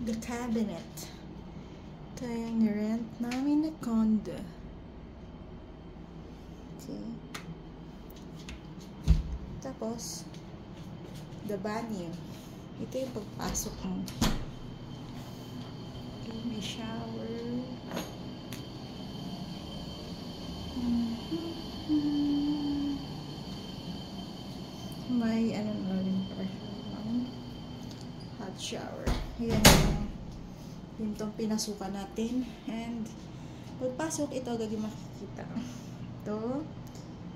the cabinet. Ito yung rent namin na condo. Okay. Tapos, the banyo. Ito yung pagpasok mo. Okay, may shower. May ano na rin pressure ng hot shower. Ayan yung itong pinasukan natin. And pagpasok, ito agad yung makikita. Ito,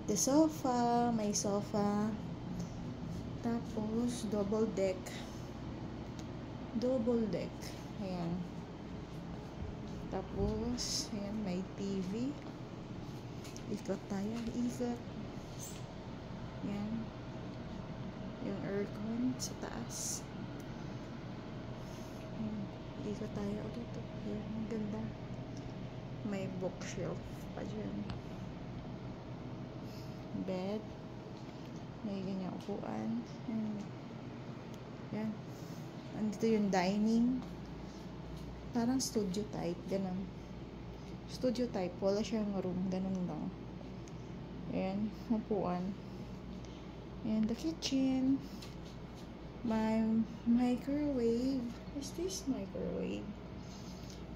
the sofa, may sofa. Tapos, double deck. Double deck. Ayan. Tapos, ayan, may TV. Ikot tayo. Ikot. Ayan. Yung aircon sa taas. Ayan. Ikot tayo ulit. Ayan, ang ganda. May bookshelf pa dyan. Bed. May ganyan upuan. Ayan. Andito yung dining. Parang studio type. Ganun. Studio type. Wala siyang room. Ganun lang. Ayan. Upuan. And the kitchen. My microwave. Is this microwave?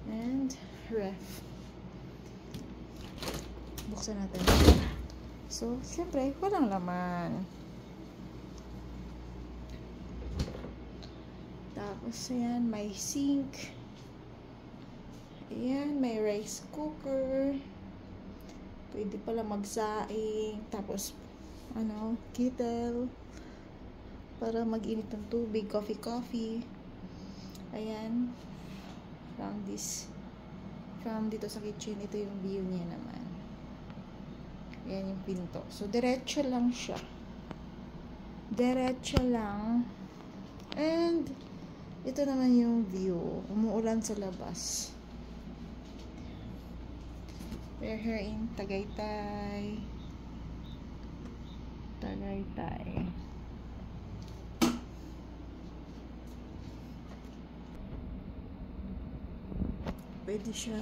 And ref. Buksan natin. So, siyempre, walang laman. Tapos, ayan, may sink. Ayan, may rice cooker. Pwede pala magsaing. Tapos, ano, kettle. Para mag-init ng tubig. Coffee. Ayan. From dito sa kitchen, ito yung view niya naman. Ayan yung pinto. So, diretso lang siya. Diretso lang. And, ito naman yung view. Umuulan sa labas. We're here in Tagaytay. Tagaytay. Pwede siya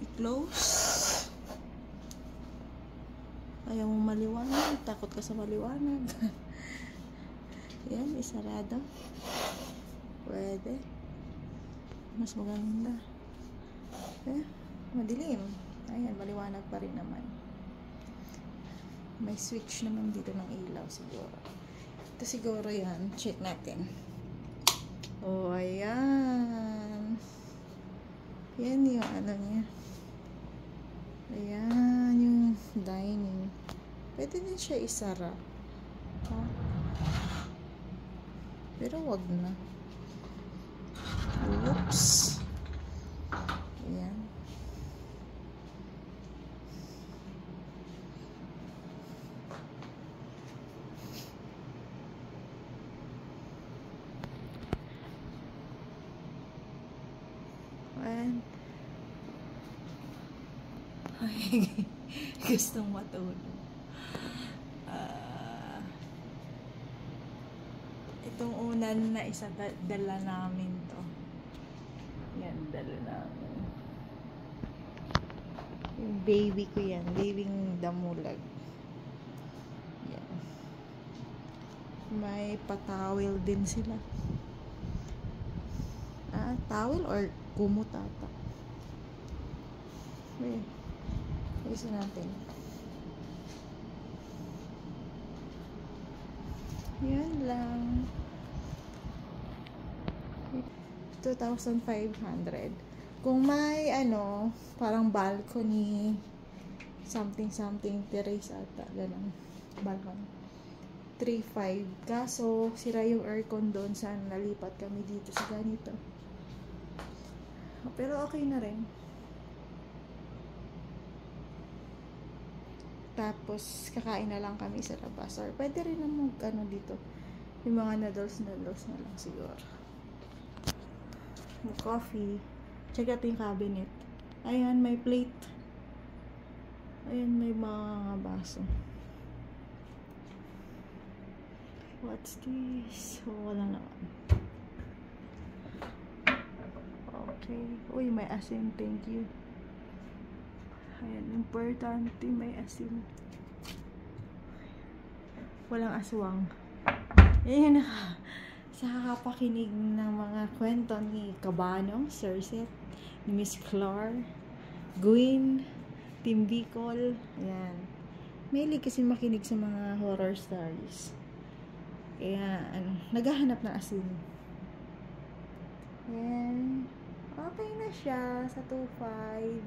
i-close. Ayaw mo maliwanag. Takot ka sa maliwanag. Yan, isarado. Pwede. Mas maganda. Madilim. Ayan, maliwanag pa rin naman. May switch naman dito ng ilaw siguro. Ito siguro yan. Check natin. Oh, ayan. Yan yung ano niya. Ayan, yung dining. Pwede din siya isara. Pero wag na. Oops. Ayan. Ayan. Ay, gustong matulog. Itong unan na isa, dala namin to. Yan, dala namin. Yung baby ko yan. Babying damulag. Yan. May patawil din sila. Towel or kumot ata. Wait. Isa natin. Yan lang. 2,500. Kung may ano, parang balcony, something terrace ata, ganun. Balcony. 3,500. Kaso, sira yung aircon doon saan nalipat kami dito sa ganito. Pero okay na rin. Tapos, kakain na lang kami sa labas. Or, pwede rin naman ano dito. Yung mga noodles na lang siguro. Yung coffee. Check out yung cabinet. Ayan, may plate. Ayan, may mga baso. What's this? Oh, wala naman. Okay. Uy, may asin. Thank you. Ayan, importante may asin. Walang aswang. Yan yung sa kakapakinig ng mga kwento ni Cabanong, Cersei, ni Miss Clar, Gwyn, Team Bicol. Ayan. Mahilig kasi makinig sa mga horror stories. Kaya, naghahanap ng asin. Ayan. Okay na siya sa 2.5.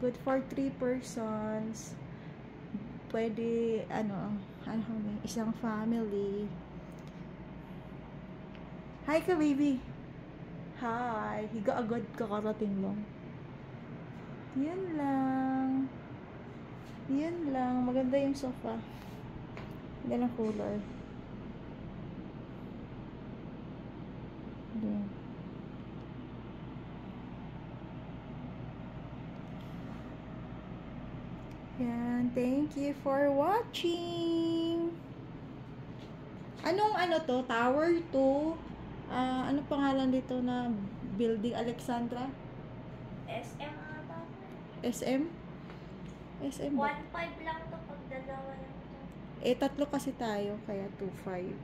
Good for 3 persons. Pwede, isang family. Hi ka, baby. Hi. Higa agad kakarating lang. Yan lang. Yan lang. Maganda yung sofa. Yan ang cooler. Yan. Yan. Thank you for watching. Anong to? Tower 2? Ano pangalan dito na building? Alexandra? SM ata. SM? SM ba? 1.5 lang to pag dalawa lang to. 3 kasi tayo, kaya 2.5.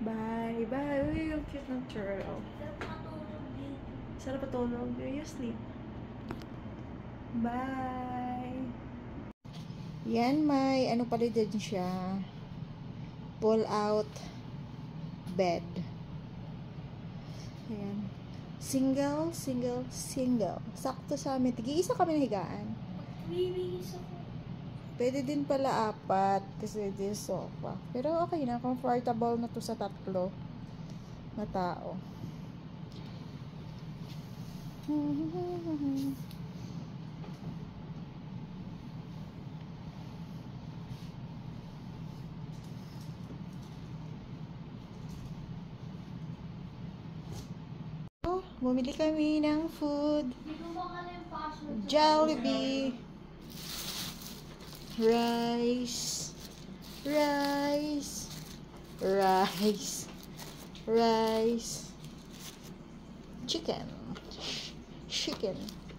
Bye. Bye. Uy, yung cute ng turtle. Sarap matulog dito. Sarap patulog. You sleep. Bye. Yan, may pala din siya. Pull out bed. Ayan. Single. Sakto sa amin. Tig-iisa kami na higaan. Bibigis ako. Pwede din pala 4 kasi din sofa. Pero okay na. Comfortable na to sa 3 na tao. Bumili kami ng food. Jollibee. Rice. Chicken.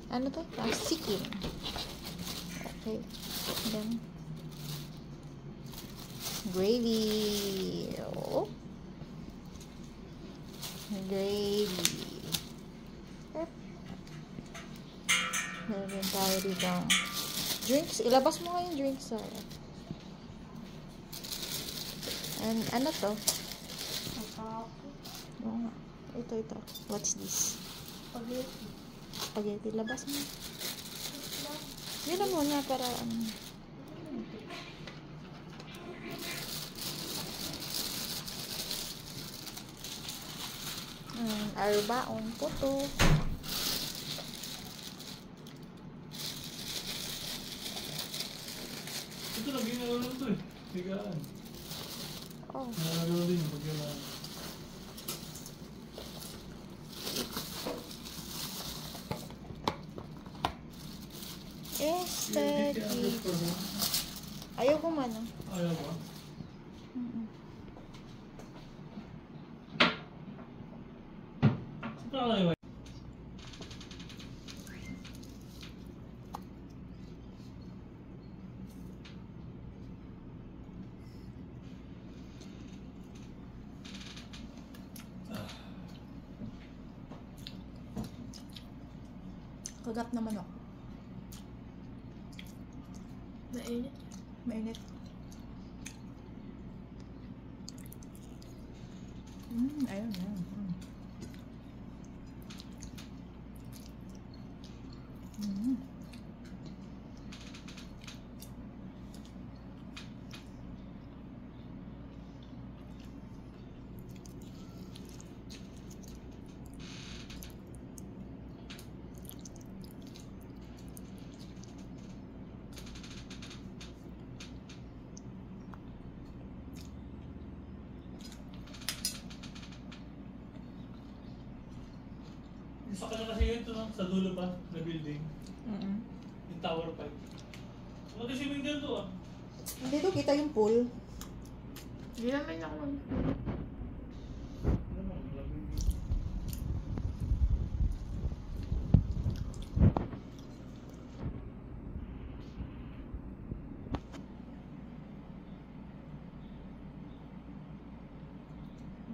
Ano to? Chicken. Okay. Then, gravy. Oh. Gravy. Meron tayo dito. Drinks. Ilabas mo nga yung drinks, Sarah. And ano to? Oo nga. Ito. What's this? Spaghetti. Labas mo. Yun na muna para arbaon puto. Ito lang ginagawa lang ito eh. Higaan. Oh. Ginagawa din pag gano'n. Aesthetic. Ayaw ko man. Ayaw ba? Saan ka lang Kagat na manok. Mainit. Ayun na. Sa kanya kasi yun ito, no? Sa dulo pa na building. Yung tower 5. Ano kasi yung window to ah? Dito kita yung pool. Hindi naman ako. Ano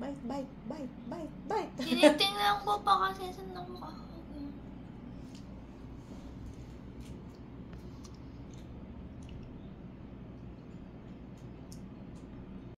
Bite, bite, bite, bite, bite. Tinitingnan ko pa kasi saan ako